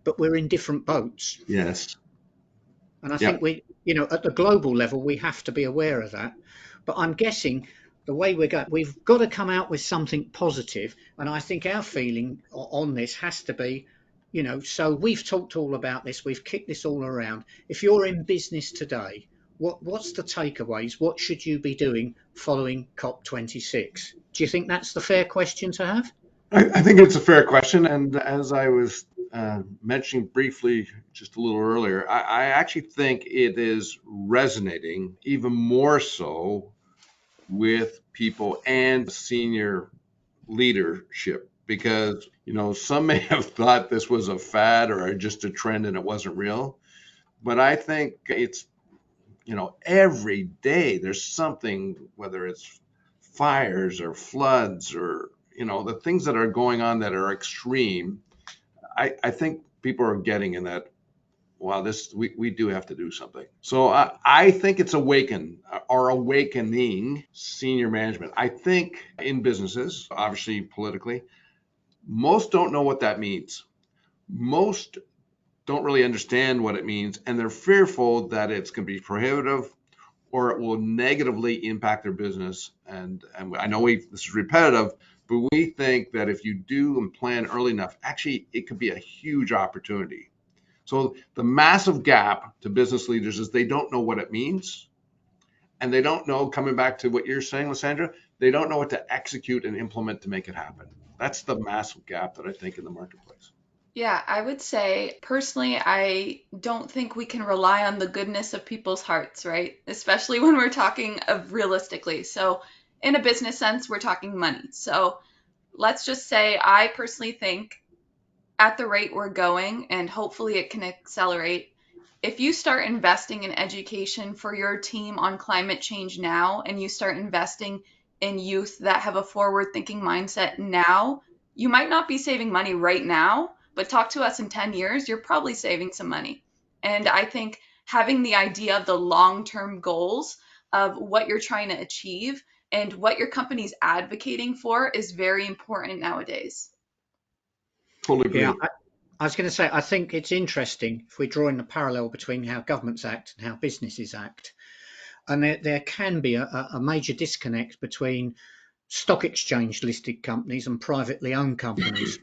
but we're in different boats. Yes. And I Yep. think we, you know, at the global level, we have to be aware of that. But I'm guessing the way we're going, we've got to come out with something positive. And I think our feeling on this has to be, you know, so we've talked all about this, we've kicked this all around. If you're in business today, what's the takeaways? What should you be doing following COP26? Do you think that's the fair question to have? I think it's a fair question. And as I was mentioning briefly just a little earlier, I actually think it is resonating even more so with people and senior leadership because, some may have thought this was a fad or just a trend and it wasn't real. But I think it's, every day there's something, whether it's fires or floods or, the things that are going on that are extreme. I think people are getting in that, wow, we do have to do something. So I think it's awakening senior management. I think in businesses, obviously politically, most don't know what that means. Most don't really understand what it means, and they're fearful that it's going to be prohibitive or it will negatively impact their business. And I know this is repetitive, but we think that if you do and plan early enough, actually it could be a huge opportunity. So the massive gap to business leaders is they don't know what it means. And they don't know, coming back to what you're saying, Lysandra, they don't know what to execute and implement to make it happen. That's the massive gap that I think in the marketplace. Yeah, I would say personally, I don't think we can rely on the goodness of people's hearts, right? Especially when we're talking of realistically. So, in a business sense, we're talking money. So, let's just say I personally think at the rate we're going, and hopefully it can accelerate, if you start investing in education for your team on climate change now, and you start investing in youth that have a forward thinking mindset now, you might not be saving money right now, but talk to us in 10 years, you're probably saving some money. And I think having the idea of the long term goals of what you're trying to achieve and what your company's advocating for is very important nowadays. Totally Yeah, agree. I was going to say, I think it's interesting if we're drawing a parallel between how governments act and how businesses act. And there can be a major disconnect between stock exchange listed companies and privately owned companies.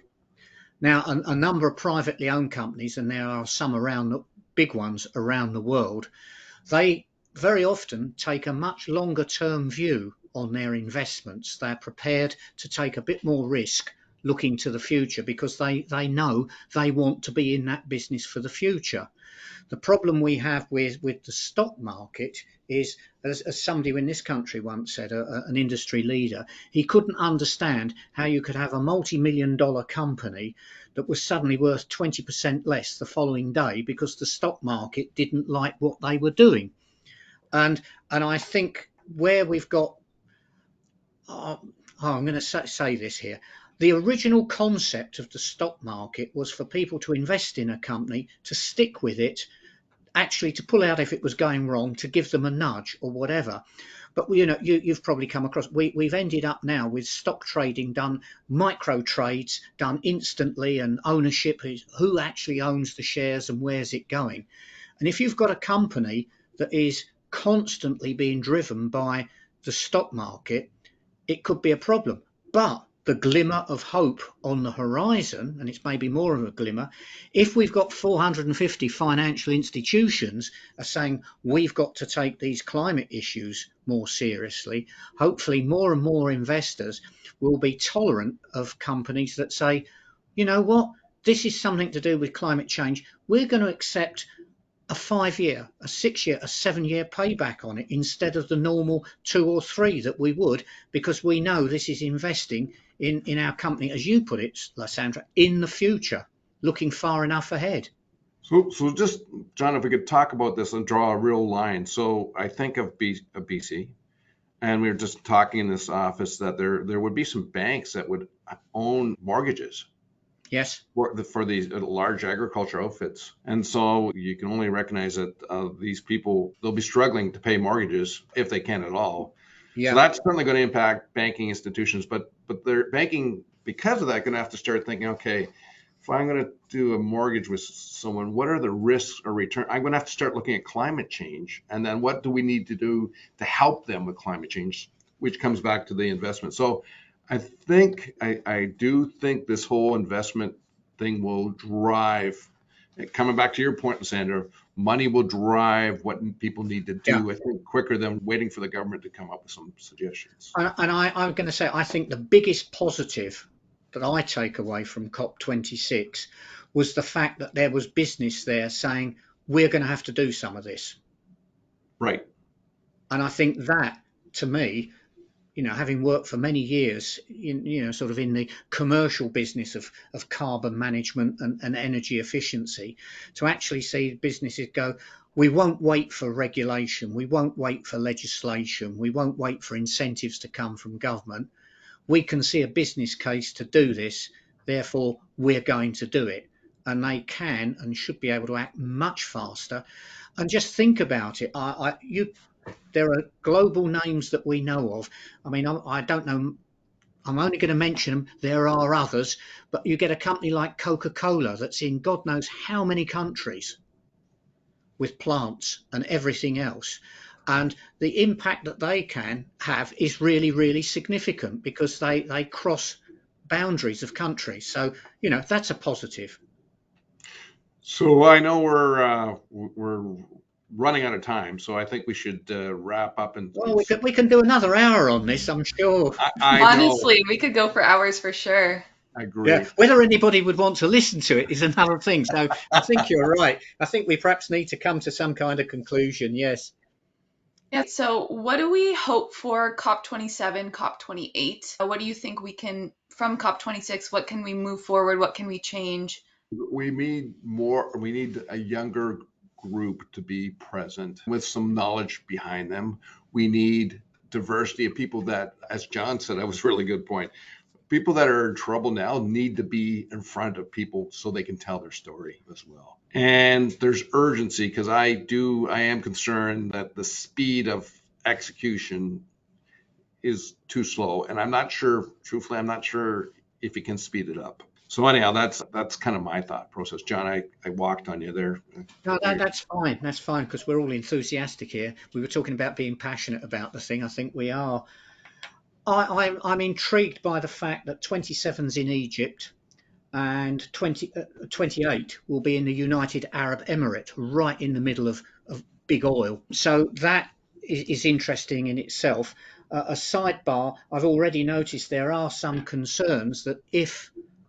Now, a number of privately owned companies, and there are some around, the big ones around the world, they very often take a much longer term view on their investments. They're prepared to take a bit more risk looking to the future because they know they want to be in that business for the future. The problem we have with the stock market is, as somebody in this country once said, an industry leader, he couldn't understand how you could have a multi-million-dollar company that was suddenly worth 20% less the following day because the stock market didn't like what they were doing. And I think where we've got, I'm going to say this here. The original concept of the stock market was for people to invest in a company, to stick with it, actually to pull out if it was going wrong, to give them a nudge or whatever. But you've probably come across. We've ended up now with stock trading done, micro trades done instantly, and ownership is who actually owns the shares and where's it going. And if you've got a company that is constantly being driven by the stock market, it could be a problem. But the glimmer of hope on the horizon, and it's maybe more of a glimmer, if we've got 450 financial institutions are saying we've got to take these climate issues more seriously, hopefully more and more investors will be tolerant of companies that say, you know what, this is something to do with climate change. We're going to accept a 5-year, a 6-year, a 7-year payback on it instead of the normal 2 or 3 that we would, because we know this is investing in our company, as you put it, Lysandra, in the future, looking far enough ahead. So just, John, if we could talk about this and draw a real line. So I think of BC, and we were just talking in this office that there would be some banks that would own mortgages. Yes. For these large agriculture outfits. And so you can only recognize that these people, they'll be struggling to pay mortgages if they can at all. Yeah. So that's certainly going to impact banking institutions, but they're banking, because of that, going to have to start thinking, okay, if I'm going to do a mortgage with someone, what are the risks or return? I'm going to have to start looking at climate change. And then what do we need to do to help them with climate change, which comes back to the investment. So I do think this whole investment thing will drive, coming back to your point, Lysandra, money will drive what people need to do, I think, quicker than waiting for the government to come up with some suggestions. And I'm going to say, I think the biggest positive that I take away from COP26 was the fact that there was business there saying, we're going to have to do some of this. Right. And I think that, to me, having worked for many years in, sort of in the commercial business of carbon management and energy efficiency, to actually see businesses go, we won't wait for regulation, we won't wait for legislation, we won't wait for incentives to come from government. We can see a business case to do this, therefore we're going to do it. And they can and should be able to act much faster. And just think about it. There are global names that we know of. I mean, I don't know. I'm only going to mention them. There are others, but you get a company like Coca-Cola that's in God knows how many countries with plants and everything else. And the impact that they can have is really, really significant because they cross boundaries of countries. So, that's a positive. So I know we're running out of time, so I think we should wrap up. Well, we can do another hour on this, I'm sure. Honestly, we could go for hours for sure. I agree. Yeah, whether anybody would want to listen to it is another thing. So I think you're right. I think we perhaps need to come to some kind of conclusion. Yes. Yeah. So what do we hope for COP27, COP28? What do you think we can, from COP26, what can we move forward? What can we change? We need more. We need a younger group to be present with some knowledge behind them. We need diversity of people that, as John said, that was a really good point. People that are in trouble now need to be in front of people so they can tell their story as well. And there's urgency because I am concerned that the speed of execution is too slow. And I'm not sure if you can speed it up. So anyhow, that's kind of my thought process. John, I walked on you there. No, that's fine. That's fine because we're all enthusiastic here. We were talking about being passionate about the thing. I think we are. I'm intrigued by the fact that 27's in Egypt and 28 will be in the United Arab Emirates, right in the middle of big oil. So that is interesting in itself. A sidebar, I've already noticed there are some concerns that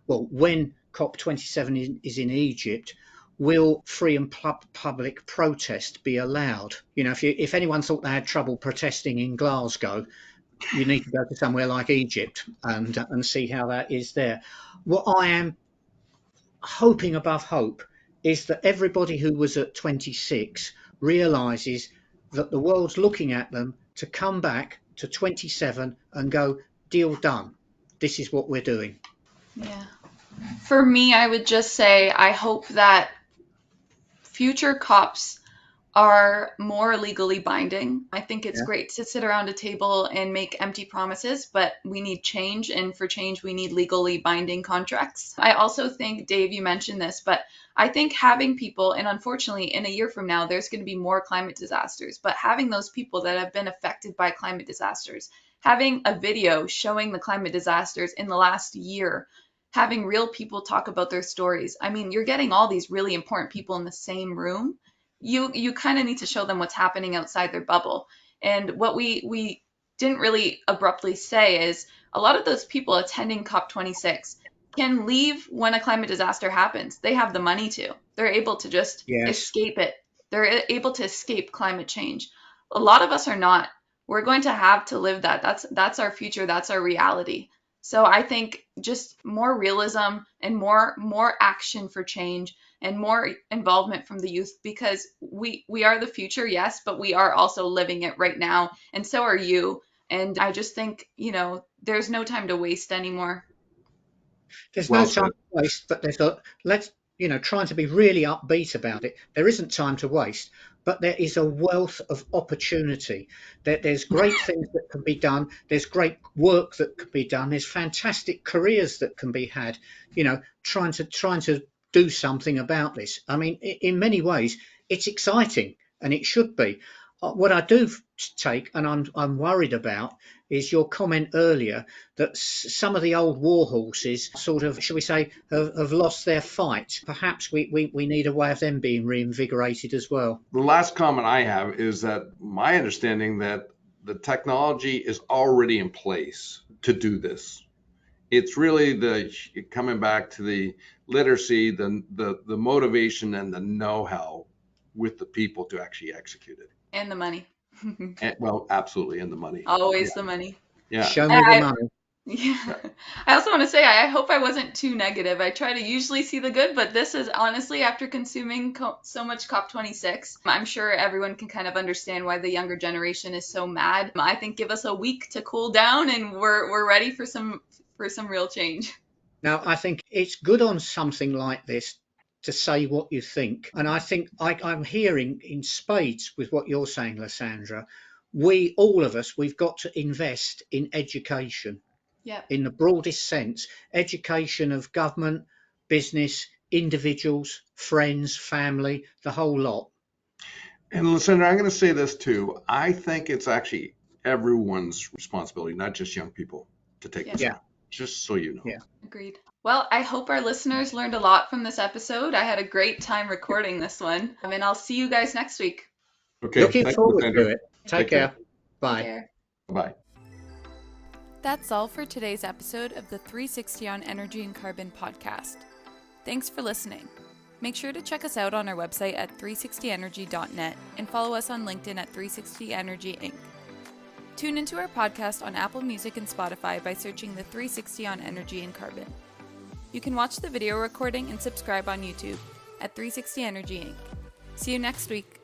when COP27 is in Egypt, will free and public protest be allowed? If anyone thought they had trouble protesting in Glasgow, you need to go to somewhere like Egypt and see how that is there. What I am hoping above hope is that everybody who was at 26 realises that the world's looking at them to come back to 27 and go, deal done. This is what we're doing. Yeah. For me, I would just say I hope that future COPs are more legally binding. I think it's Yeah. great to sit around a table and make empty promises, but we need change. And for change, we need legally binding contracts. I also think, Dave, you mentioned this, but I think having people, and unfortunately, in a year from now, there's going to be more climate disasters, but having those people that have been affected by climate disasters, having a video showing the climate disasters in the last year, having real people talk about their stories. I mean, you're getting all these really important people in the same room. You kind of need to show them what's happening outside their bubble. And what we didn't really abruptly say is a lot of those people attending COP26 can leave when a climate disaster happens. They have the money to. They're able to just Yes. escape it. They're able to escape climate change. A lot of us are not. We're going to have to live that. That's our future. That's our reality. So I think just more realism and more action for change and more involvement from the youth, because we are the future, yes, but we are also living it right now, and so are you. And I just think, there's no time to waste anymore. There's Well no time said. to waste, but let's, trying to be really upbeat about it. There isn't time to waste, but there is a wealth of opportunity. There's great things that can be done. There's great work that can be done. There's fantastic careers that can be had, trying to do something about this. I mean, in many ways, it's exciting and it should be. What I do take, and I'm worried about, is your comment earlier that some of the old war horses sort of, shall we say, have lost their fight. Perhaps we need a way of them being reinvigorated as well. The last comment I have is that my understanding that the technology is already in place to do this. It's really coming back to the literacy, the motivation and the know-how with the people to actually execute it. And the money. And, well, absolutely, and the money. Always Yeah. the money. Yeah. Show me the I, money. Yeah. I also want to say, I hope I wasn't too negative. I try to usually see the good, but this is honestly, after consuming so much COP26, I'm sure everyone can kind of understand why the younger generation is so mad. I think give us a week to cool down and we're ready for some real change. Now, I think it's good on something like this to say what you think. And I think I'm hearing in spades with what you're saying, Lysandra. All of us, we've got to invest in education. Yeah. In the broadest sense, education of government, business, individuals, friends, family, the whole lot. And Lysandra, I'm going to say this too. I think it's actually everyone's responsibility, not just young people, to take this on. Just so you know. Yeah. Agreed. Well, I hope our listeners learned a lot from this episode. I had a great time recording this one. And I'll see you guys next week. Okay. Looking forward Lysandra. to it. Take care. Bye. Take care. Bye. That's all for today's episode of the 360 on Energy and Carbon podcast. Thanks for listening. Make sure to check us out on our website at 360energy.net and follow us on LinkedIn at 360energy Inc. Tune into our podcast on Apple Music and Spotify by searching the 360 on Energy and Carbon. You can watch the video recording and subscribe on YouTube at 360 Energy Inc. See you next week.